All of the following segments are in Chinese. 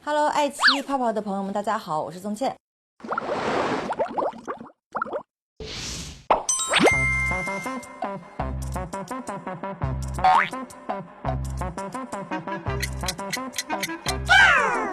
Hello，爱奇艺泡泡的朋友们，大家好，我是宗倩。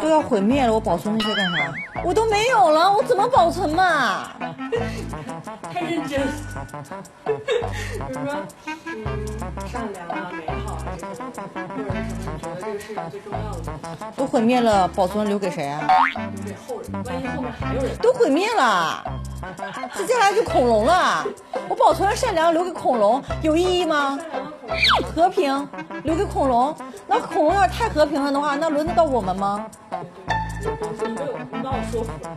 都要毁灭了，我保存那些干啥？我都没有了，我怎么保存嘛？太认真。比如说，善良啊、美好啊这些，或者是什么？你觉得这个世上最重要的东西，都毁灭了，保存留给谁啊？留给后人。万一后面还有人，都毁灭了，接下来就恐龙了。我保存了善良，留给恐龙，有意义吗？和平留给恐龙，那恐龙要是太和平了的话，那轮得到我们吗？你把我说服了，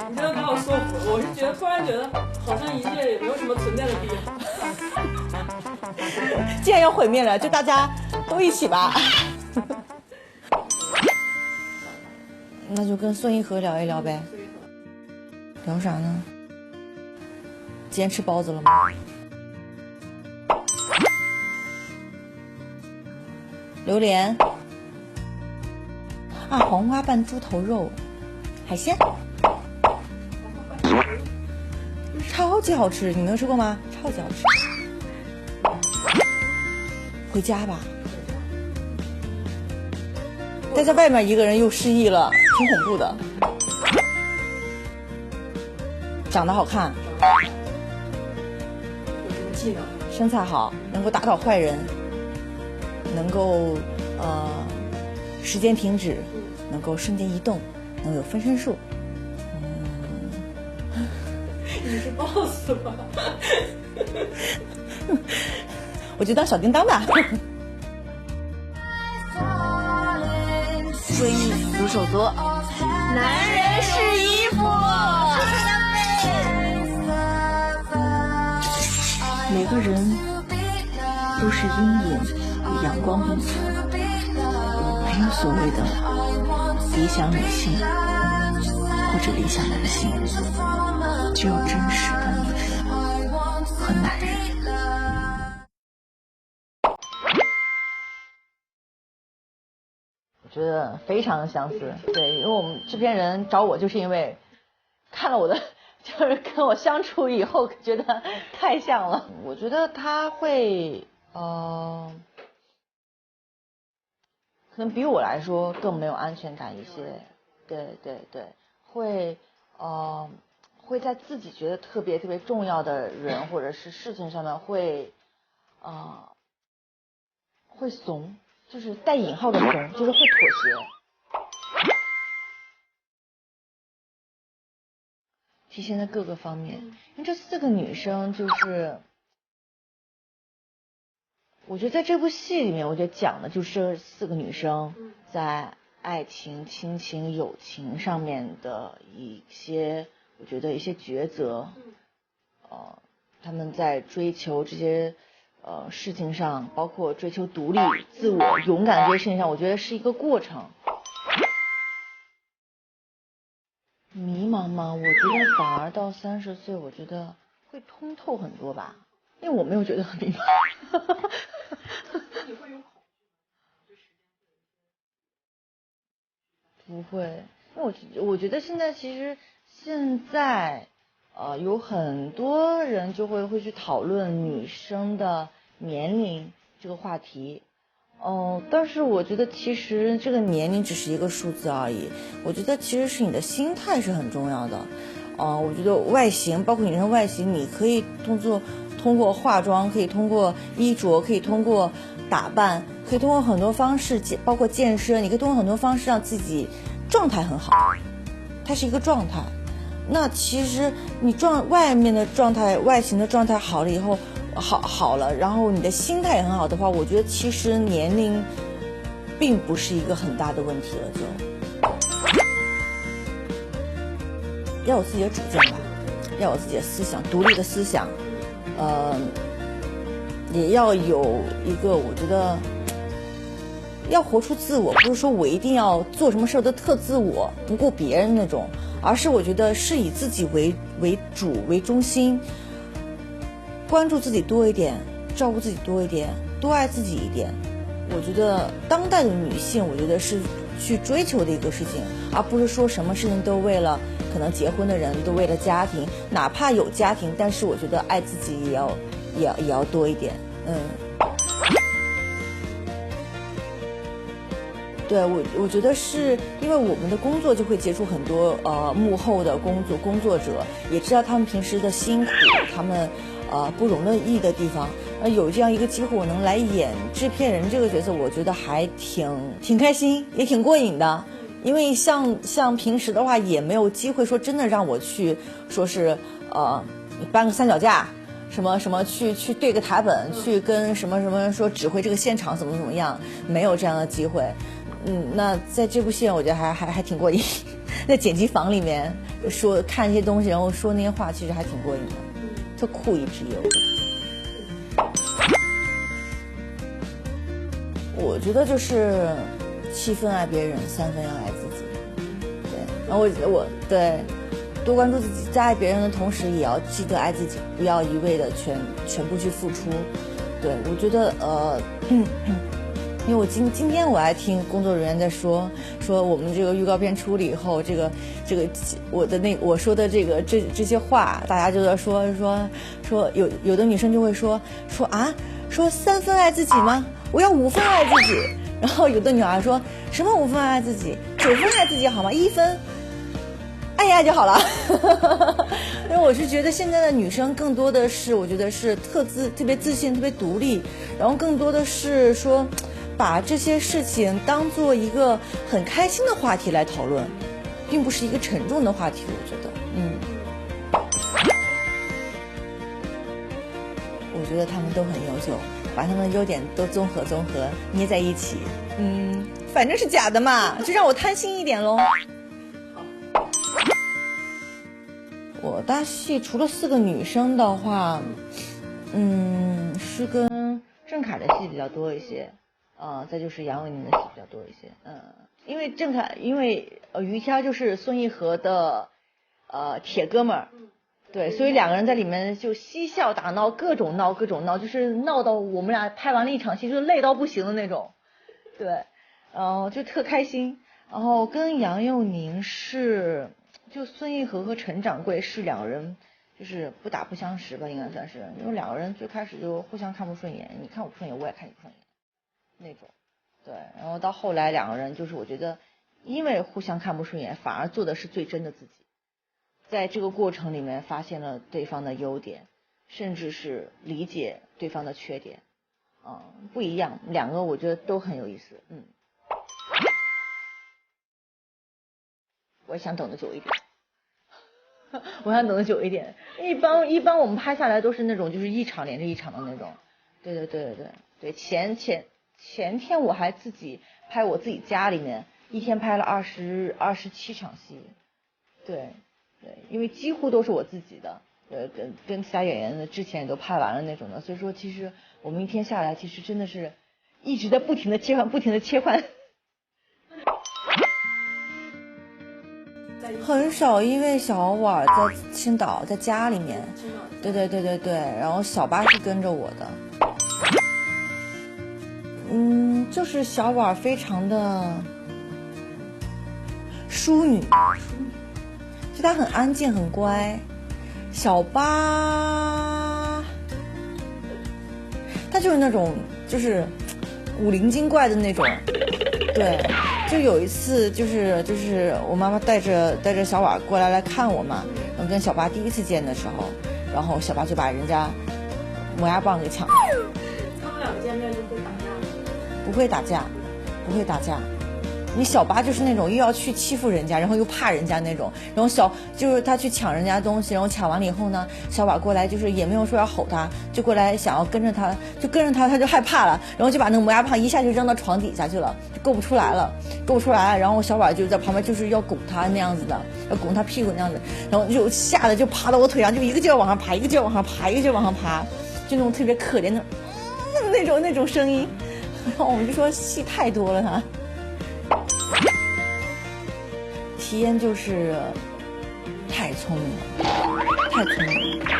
你真的把我说服了。我是突然觉得，好像一切也没有什么存在的必要。既然要毁灭了，就大家都一起吧。那就跟孙一和聊一聊呗。聊啥呢？今天吃包子了吗？榴莲啊，黄瓜拌猪头肉，海鲜，超级好吃，你没有吃过吗？超级好吃。回家吧，待在外面一个人又失忆了，挺恐怖的。长得好看，有什么技能？身材好，能够打倒坏人，能够时间停止，能够瞬间移动，能有分身术。你是 boss 吗？我就当小叮当吧。孙艺俗手作，男人是衣服。每个人都是阴影与阳光彼此，没有所谓的理想女性或者理想男性，只有真实的女人和男人。我觉得非常相似，对，因为我们制片人找我，就是因为看了我的，就是跟我相处以后，觉得太像了。我觉得他会，可能比我来说更没有安全感一些。对对对，会，会在自己觉得特别特别重要的人或者是事情上面会，会怂。就是带引号的怂，就是会妥协，体现在各个方面。因为这4个女生，就是我觉得在这部戏里面，我觉得讲的就是4个女生在爱情、亲情、友情上面的一些，我觉得一些抉择。她们在追求这些。事情上，包括追求独立、自我、勇敢这些事情上，我觉得是一个过程。迷茫吗？我觉得反而到30岁，我觉得会通透很多吧，因为我没有觉得很迷茫。你会有恐惧吗？不会，因为我觉得现在有很多人就会去讨论女生的年龄这个话题。但是我觉得其实这个年龄只是一个数字而已，我觉得其实是你的心态是很重要的。我觉得外形，包括女生外形，你可以通过化妆，可以通过衣着，可以通过打扮，可以通过很多方式，包括健身，你可以通过很多方式让自己状态很好，它是一个状态。那其实你外面的状态、外形的状态好了以后，好了，然后你的心态也很好的话，我觉得其实年龄并不是一个很大的问题了，就要有自己的主见吧，要有自己的思想，独立的思想，也要有一个，我觉得要活出自我，不是说我一定要做什么事都特自我，不顾别人那种，而是我觉得是以自己为主为中心，关注自己多一点，照顾自己多一点，多爱自己一点。我觉得当代的女性，我觉得是去追求的一个事情，而不是说什么事情都为了可能结婚的人都为了家庭，哪怕有家庭，但是我觉得爱自己也要多一点。对，我觉得是因为我们的工作就会接触很多幕后的工作者，也知道他们平时的辛苦，他们不容易的地方。有这样一个机会，我能来演制片人这个角色，我觉得还挺开心，也挺过瘾的。因为像平时的话，也没有机会说真的让我去说是你搬个三脚架。什么去对个台本，去跟什么说指挥这个现场怎么样，没有这样的机会。那在这部戏我觉得还挺过瘾，在剪辑房里面说看一些东西，然后说那些话，其实还挺过瘾的，特酷一直有。我觉得就是7分爱别人，3分要爱自己。对，然后我对多关注自己，在爱别人的同时，也要记得爱自己，不要一味的全部去付出。对，我觉得因为我今天我还听工作人员在说我们这个预告片出了以后，这个我说的这些话，大家就在说有的女生就会说3分爱自己吗？我要5分爱自己。然后有的女孩说什么5分爱自己，9分爱自己好吗？1分。爱一爱就好了。因为我是觉得现在的女生更多的是，我觉得是特别自信，特别独立，然后更多的是说把这些事情当做一个很开心的话题来讨论，并不是一个沉重的话题。我觉得我觉得他们都很优秀，把他们的优点都综合捏在一起，反正是假的嘛，就让我贪心一点咯。我搭戏除了4个女生的话，是跟郑恺的戏比较多一些，再就是杨佑宁的戏比较多一些，因为郑恺，于天就是孙艺河的铁哥们儿，对，所以2个人在里面就嬉笑打闹，各种闹，就是闹到我们俩拍完了一场戏，就是累到不行的那种，对，就特开心。然后跟杨佑宁是。就孙艺河和陈掌柜是2个人，就是不打不相识吧，应该算是，因为2个人最开始就互相看不顺眼，你看我不顺眼，我也看你不顺眼那种，对，然后到后来2个人就是我觉得，因为互相看不顺眼，反而做的是最真的自己，在这个过程里面发现了对方的优点，甚至是理解对方的缺点，不一样，2个我觉得都很有意思，我想等的久一点。我想等的久一点，一般我们拍下来都是那种就是一场连着一场的那种，对，前天我还自己拍我自己家里面，一天拍了27场戏，对，因为几乎都是我自己的，跟其他演员的之前也都拍完了那种的，所以说其实我们一天下来其实真的是一直在不停的切换。很少，因为小婉在青岛，在家里面，对，然后小八是跟着我的，就是小婉非常的淑女，就她很安静很乖，小八她就是那种就是古灵精怪的那种，对。就有一次，就是我妈妈带着小婉过来看我嘛，然后跟小八第一次见的时候，然后小八就把人家磨牙棒给抢了。他们俩见面就会打架吗？不会打架。你小八就是那种又要去欺负人家，然后又怕人家那种，然后就是他去抢人家东西，然后抢完了以后呢，小婉过来就是也没有说要吼他，就过来想要跟着他，他就害怕了，然后就把那个磨牙棒一下就扔到床底下去了，就够不出来了，然后小婉就在旁边就是要拱他那样子的，要拱他屁股那样子，然后就吓得就爬到我腿上，就一个劲儿往上爬，一个劲儿往上爬，就那种特别可怜的那种声音，然后我们就说戏太多了他。体验就是太聪明了，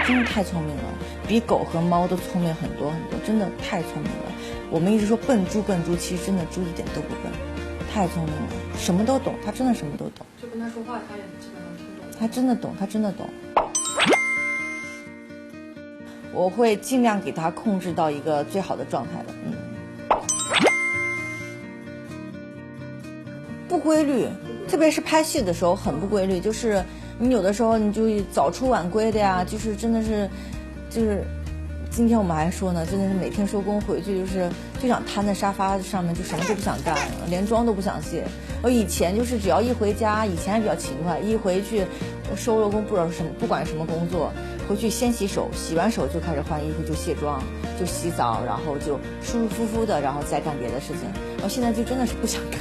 真的太聪明了，比狗和猫都聪明很多，真的太聪明了。我们一直说笨猪，其实真的猪一点都不笨。太聪明了，什么都懂，他真的什么都懂。就跟他说话，他也基本上听懂。他真的懂，他真的懂。我会尽量给他控制到一个最好的状态的，不规律，特别是拍戏的时候很不规律，就是你有的时候你就早出晚归的呀，就是真的是，就是今天我们还说呢，真的是每天收工回去就想瘫在沙发上面，就什么都不想干了，连妆都不想卸。我以前就是只要一回家，以前还比较勤快，一回去收了工不知道什么，不管什么工作，回去先洗手，洗完手就开始换衣服，就卸妆，就洗澡，然后就舒舒服服的，然后再干别的事情。我现在就真的是不想干，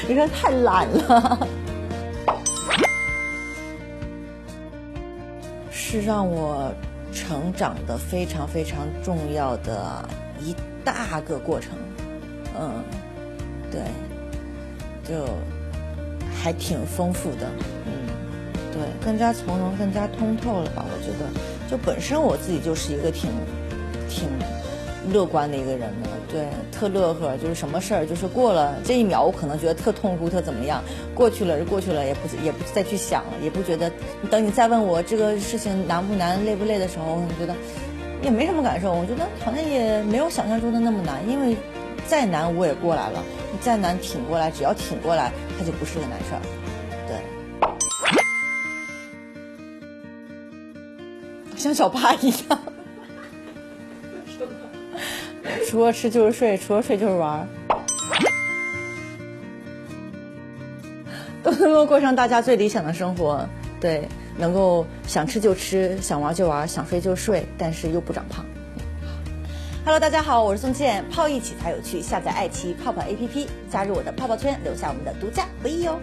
有点太懒了。是让我成长的非常非常重要的一大个过程，对，就还挺丰富的，对，更加从容，更加通透了吧？我觉得，就本身我自己就是一个挺乐观的一个人呢，对，特乐呵，就是什么事儿就是过了这一秒，我可能觉得特痛苦，特怎么样，过去了就过去了，也不再去想了，也不觉得。等你再问我这个事情难不难、累不累的时候，我觉得也没什么感受，我觉得好像也没有想象中的那么难，因为再难我也过来了，你再难挺过来，只要挺过来，它就不是个难事儿，对，像小八一样。除了吃就是睡，除了睡就是玩，都能够过上大家最理想的生活。对，能够想吃就吃，想玩就玩，想睡就睡，但是又不长胖。Hello， 大家好，我是宋茜，泡一起才有趣。下载爱奇艺泡泡 APP，加入我的泡泡圈，留下我们的独家回忆哦。